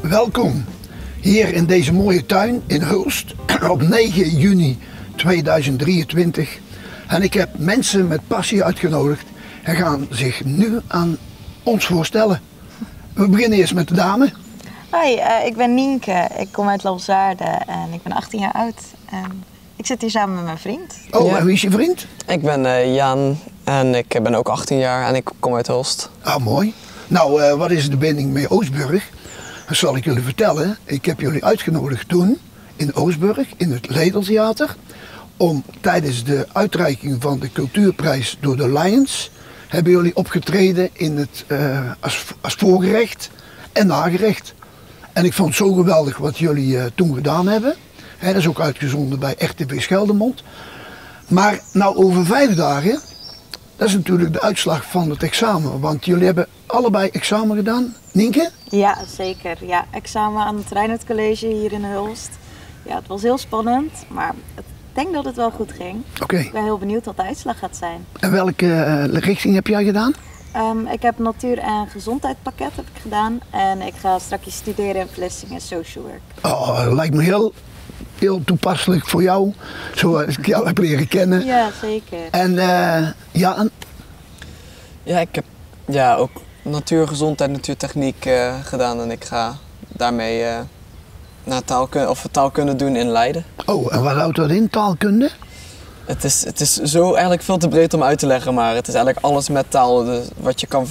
Welkom hier in deze mooie tuin in Hulst op 9 juni 2023. En ik heb mensen met passie uitgenodigd en gaan zich nu aan ons voorstellen. We beginnen eerst met de dame. Hoi, ik ben Nienke. Ik kom uit Labzaarde en ik ben 18 jaar oud. En ik zit hier samen met mijn vriend. Oh, Ja. en wie is je vriend? Ik ben Jan en ik ben ook 18 jaar en ik kom uit Hulst. Ah, mooi. Nou, wat is de binding met Oostburg? Dat zal ik jullie vertellen. Ik heb jullie uitgenodigd toen in Oostburg, in het Ledeltheater, om tijdens de uitreiking van de cultuurprijs door de Lions, hebben jullie opgetreden in het, als voorgerecht en nagerecht. En ik vond het zo geweldig wat jullie toen gedaan hebben. Dat is ook uitgezonden bij RTV Scheldemond. Maar nou over 5 dagen, dat is natuurlijk de uitslag van het examen. Want jullie hebben allebei examen gedaan. Nienke? Ja, zeker. Ja, examen aan het Reinert College hier in Hulst. Ja, het was heel spannend, maar ik denk dat het wel goed ging. Oké. Ik ben heel benieuwd wat de uitslag gaat zijn. En welke richting heb jij gedaan? Ik heb natuur- en gezondheidspakket heb ik gedaan. En ik ga straks studeren in Vlissingen social work. Oh, dat lijkt me heel toepasselijk voor jou, zoals ik jou heb leren kennen. Ja, zeker. En ja, Ja, ik heb ook natuur, gezondheid, natuurtechniek gedaan en ik ga daarmee naar taalkunde doen in Leiden. oh, en wat houdt dat in, taalkunde? Het is zo eigenlijk veel te breed om uit te leggen, maar het is eigenlijk alles met taal.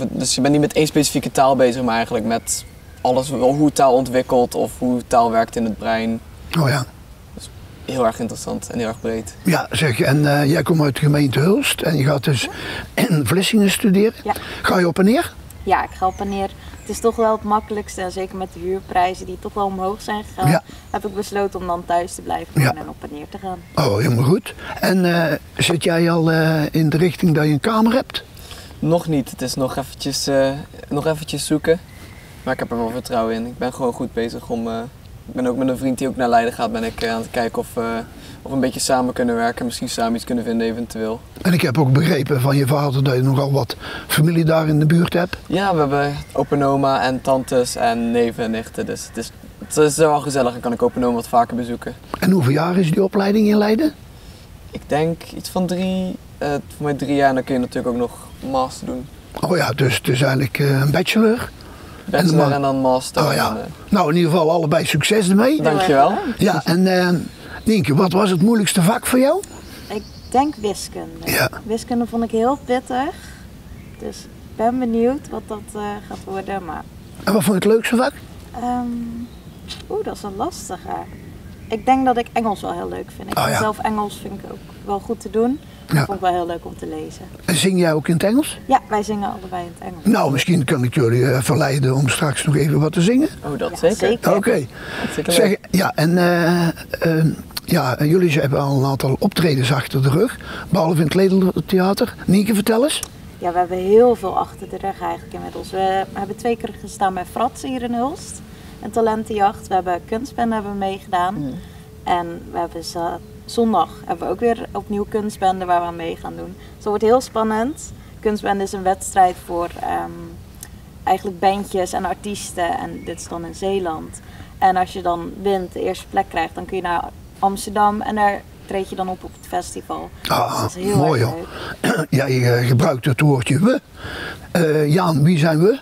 Dus je bent niet met één specifieke taal bezig, maar eigenlijk met alles, hoe taal ontwikkelt of hoe taal werkt in het brein. Oh ja. Heel erg interessant en heel erg breed. Ja, zeg, en jij komt uit de gemeente Hulst en je gaat dus in Vlissingen studeren. Ja. Ga je op en neer? Ja, ik ga op en neer. Het is toch wel het makkelijkste, en zeker met de huurprijzen die toch wel omhoog zijn gegaan, Ja. heb ik besloten om dan thuis te blijven Ja. en op en neer te gaan. Oh, helemaal goed. En zit jij al in de richting dat je een kamer hebt? Nog niet, het is nog eventjes zoeken. Maar ik heb er wel vertrouwen in. Ik ben gewoon goed bezig ik ben ook met een vriend die ook naar Leiden gaat, ben ik aan het kijken of we een beetje samen kunnen werken. Misschien samen iets kunnen vinden eventueel. En ik heb ook begrepen van je vader dat je nogal wat familie daar in de buurt hebt. Ja, we hebben open oma en tantes en neven en nichten. Dus het is wel gezellig en kan ik open oma wat vaker bezoeken. En hoeveel jaar is die opleiding in Leiden? Ik denk iets van 3, voor mij 3 jaar en dan kun je natuurlijk ook nog master doen. Oh ja, dus het is eigenlijk een bachelor. Bachelor en dan master. Oh ja. En, Nou, in ieder geval allebei succes ermee. dankjewel. Ja, en Nienke, wat was het moeilijkste vak voor jou? Ik denk wiskunde. Ja. Wiskunde vond ik heel pittig. Dus ik ben benieuwd wat dat gaat worden. Maar En wat vond je het leukste vak? dat is een lastige. Ik denk dat ik Engels wel heel leuk vind. Ik Oh, vind ja. zelf Engels vind ik ook wel goed te doen. Dat Ja. vond ik wel heel leuk om te lezen. En zing jij ook in het Engels? Ja, wij zingen allebei in het Engels. Nou, misschien kan ik jullie verleiden om straks nog even wat te zingen. Oh, dat Ja, zeker. zeker. Oké. Hartstikke leuk. Zeg, ja, en jullie hebben al een aantal optredens achter de rug, behalve in het Ledeltheater. Nienke, vertel eens. Ja, we hebben heel veel achter de rug eigenlijk inmiddels. We hebben 2 keer gestaan bij Frats hier in Hulst. Een talentenjacht. We hebben kunstbende hebben we meegedaan. En we hebben zondag hebben we ook weer opnieuw kunstbende waar we aan mee gaan doen. Dus dat wordt heel spannend. Kunstbende is een wedstrijd voor eigenlijk bandjes en artiesten. En dit is dan in Zeeland. En als je dan wint, de eerste plek krijgt, dan kun je naar Amsterdam en daar treed je dan op het festival. Ah, Dus dat is heel mooi erg hoor. leuk. Ja, je gebruikt het woordje we. Jaan, wie zijn we?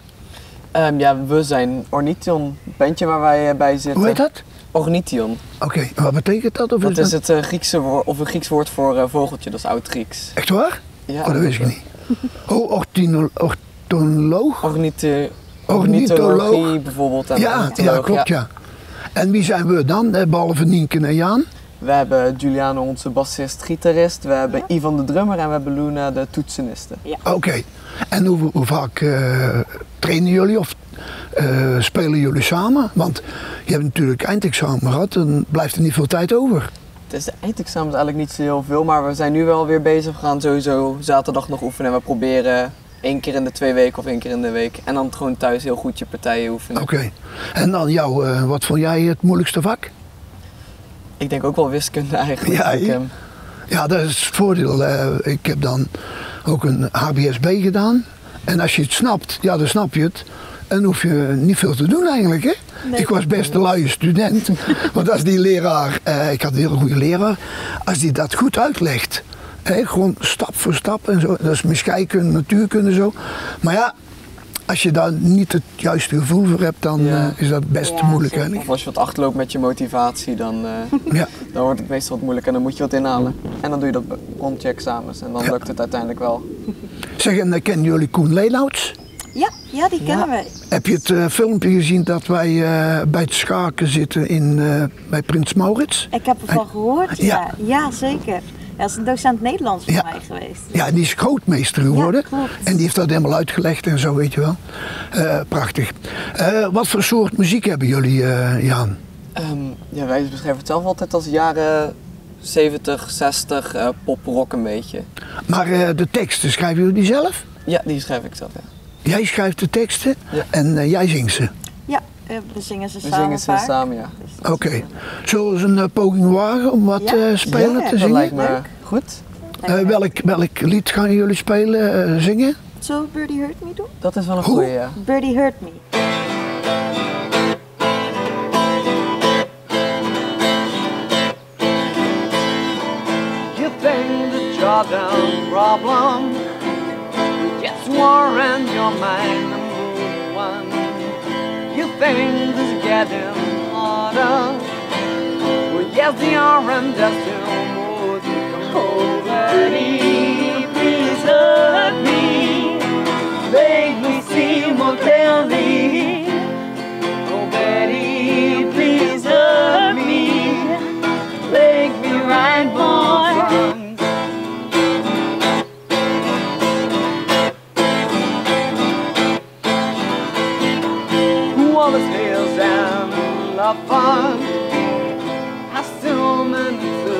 We zijn Ornithion, het bandje waar wij bij zitten. Hoe heet dat? Ornithion. Oké, en wat betekent dat? Of Dat is is het Griekse woord, of een Grieks woord voor vogeltje, dat is oud-Grieks. Echt waar? Ja, Oh, dat wist ik niet. Oh, ornitholoog? Ornithologie bijvoorbeeld. En Ja, ornitholoog, klopt, ja. En wie zijn we dan, behalve Nienke en Jaan? We hebben Giuliano, onze bassist-gitarist. We hebben Ivan de drummer en we hebben Luna, de toetseniste. Oké. En hoe vaak trainen jullie of spelen jullie samen? Want je hebt natuurlijk eindexamen gehad, dan blijft er niet veel tijd over. Het is de eindexamen eigenlijk niet zo heel veel, maar we zijn nu wel weer bezig. We gaan sowieso zaterdag nog oefenen en we proberen 1 keer in de 2 weken of 1 keer in de week. En dan gewoon thuis heel goed je partijen oefenen. Oké. En dan jou, wat vond jij het moeilijkste vak? Ik denk ook wel wiskunde eigenlijk. Ja, ja, dat is het voordeel. Ik heb dan ook een HBSB gedaan. En als je het snapt, ja, dan snap je het. En hoef je niet veel te doen eigenlijk, hè? Nee. Ik was best een luie student. Want als die leraar, ik had een hele goede leraar, als die dat goed uitlegt, gewoon stap voor stap en zo, dat is mijn scheikunde, natuurkunde zo. Maar ja, als je daar niet het juiste gevoel voor hebt, dan is dat best moeilijk. Hè? Of als je wat achterloopt met je motivatie, dan wordt het meestal wat moeilijk en dan moet je wat inhalen. En dan doe je dat rond je examens en dan lukt het uiteindelijk wel. Zeg, en kennen jullie Koen Leenouts? Ja, die kennen we. Heb je het filmpje gezien dat wij bij het schaken zitten bij Prins Maurits? Ik heb ervan gehoord, ja zeker. Hij is een docent Nederlands voor mij geweest. Ja, die is grootmeester geworden. Ja, klopt. En die heeft dat helemaal uitgelegd en zo, weet je wel. Prachtig. Wat voor soort muziek hebben jullie, Jan? Wij beschrijven het zelf altijd als jaren 70, 60, pop-rock een beetje. Maar de teksten, schrijven jullie die zelf? Ja, die schrijf ik zelf, ja. Jij schrijft de teksten en jij zingt ze? Ja, we zingen ze samen. We zingen ze samen, ja. Oké. Zullen we eens een poging wagen om wat spelen, te zingen? Dat lijkt me goed. Welk lied gaan jullie spelen, zingen? Zullen we Birdie Hurt Me doen? Dat is wel een goeie, ja. Birdie Hurt Me. You think the drawdown problem gets more in your mind than move one. You think it's getting harder. Well, yes, they are and just still more to come over. Please hurt me, make me see more clearly. Oh, Betty, please hurt me, make me right more wrong. All the tales and love fun, I still manage to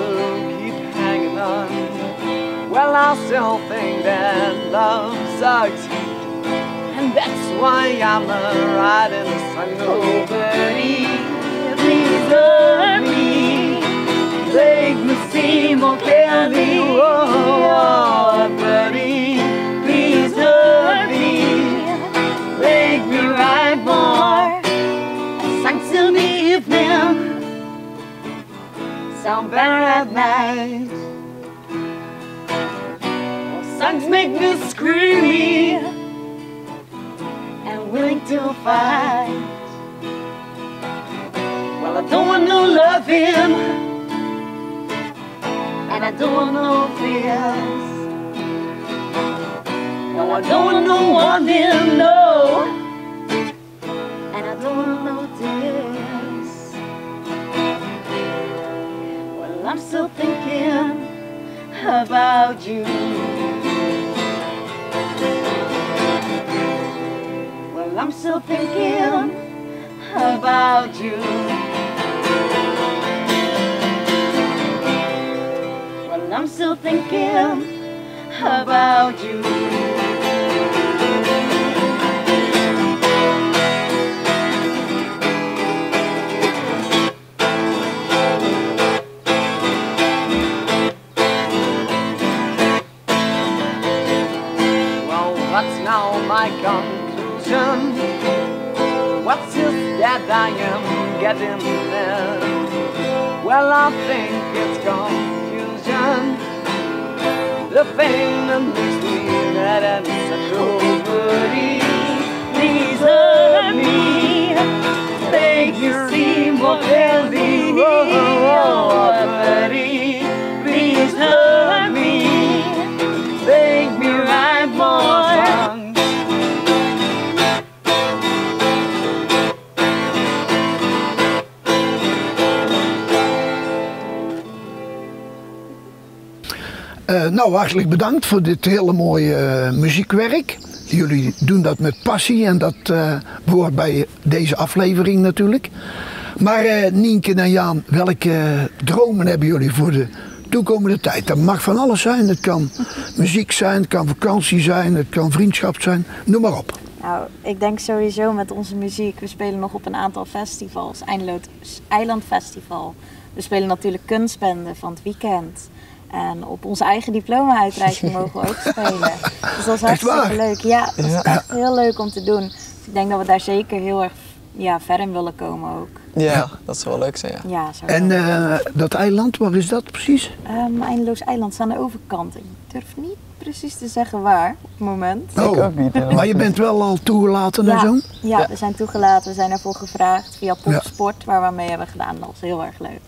keep hanging on. Well, I still think that love sucks, and that's why I'm riding the sun. Nobody, please hurt me, make me see more clearly. Oh, buddy, please hurt me, make me right more. Till the evening, sound better at night. Well, songs make me screamy and willing to fight. Well, I don't want no loving, and I don't want no fears. No, I don't want no wanting, no. And I don't want no tears. Well, I'm still thinking about you. Well, I'm still thinking about you. Well, I'm still thinking about you. What's now my conclusion? What's this that I am getting there? Well, I think it's confusion, the thing that makes me mad and such nobody. Please hurt me, make me see more clearly. Oh, buddy, please hurt me, make me right more. Nou, hartelijk bedankt voor dit hele mooie muziekwerk. Jullie doen dat met passie en dat behoort bij deze aflevering natuurlijk. Maar Nienke en Jaan, welke dromen hebben jullie voor de toekomende tijd? Dat mag van alles zijn. Het kan muziek zijn, het kan vakantie zijn, het kan vriendschap zijn. Noem maar op. Nou, ik denk sowieso met onze muziek. We spelen nog op een aantal festivals. Eilandfestival. We spelen natuurlijk kunstbenden van het weekend. En op onze eigen diploma-uitreiking mogen we ook spelen. Dus dat is hartstikke leuk. Ja, dat is echt heel leuk om te doen. Dus ik denk dat we daar zeker heel erg ja, ver in willen komen ook. Ja, dat zou wel leuk zijn, ja. Ja, zo En wel. dat eiland, waar is dat precies? Eindeloos eiland staat aan de overkant. Ik durf niet precies te zeggen waar op het moment. Ik ook niet, helemaal. Maar je bent wel al toegelaten en zo? Ja, we zijn toegelaten, we zijn ervoor gevraagd via Popsport, waar we mee hebben gedaan. Dat was heel erg leuk.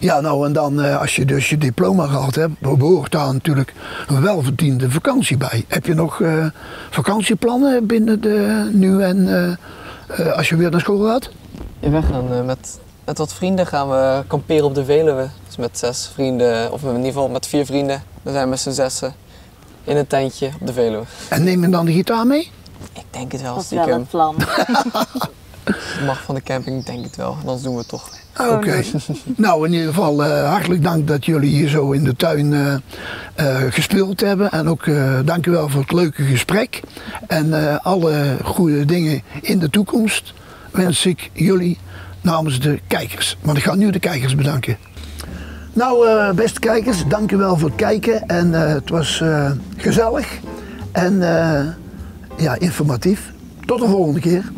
Ja, nou en dan als je dus je diploma gehad hebt, behoort daar natuurlijk een welverdiende vakantie bij. Heb je nog vakantieplannen binnen de nu en als je weer naar school gaat? Ja, we gaan met wat vrienden gaan we kamperen op de Veluwe. Dus met 6 vrienden, of in ieder geval met 4 vrienden. Dan zijn we met z'n 6 in een tentje op de Veluwe. En neem je dan de gitaar mee? Ik denk het wel, Dat is wel stiekem. het plan. Het mag van de camping, ik denk het wel. Anders doen we het toch. Oké. Nou, in ieder geval hartelijk dank dat jullie hier zo in de tuin gespeeld hebben. En ook dank u wel voor het leuke gesprek. En alle goede dingen in de toekomst wens ik jullie namens de kijkers. Maar ik ga nu de kijkers bedanken. Nou, beste kijkers, dank u wel voor het kijken. En het was gezellig en ja, informatief. Tot de volgende keer.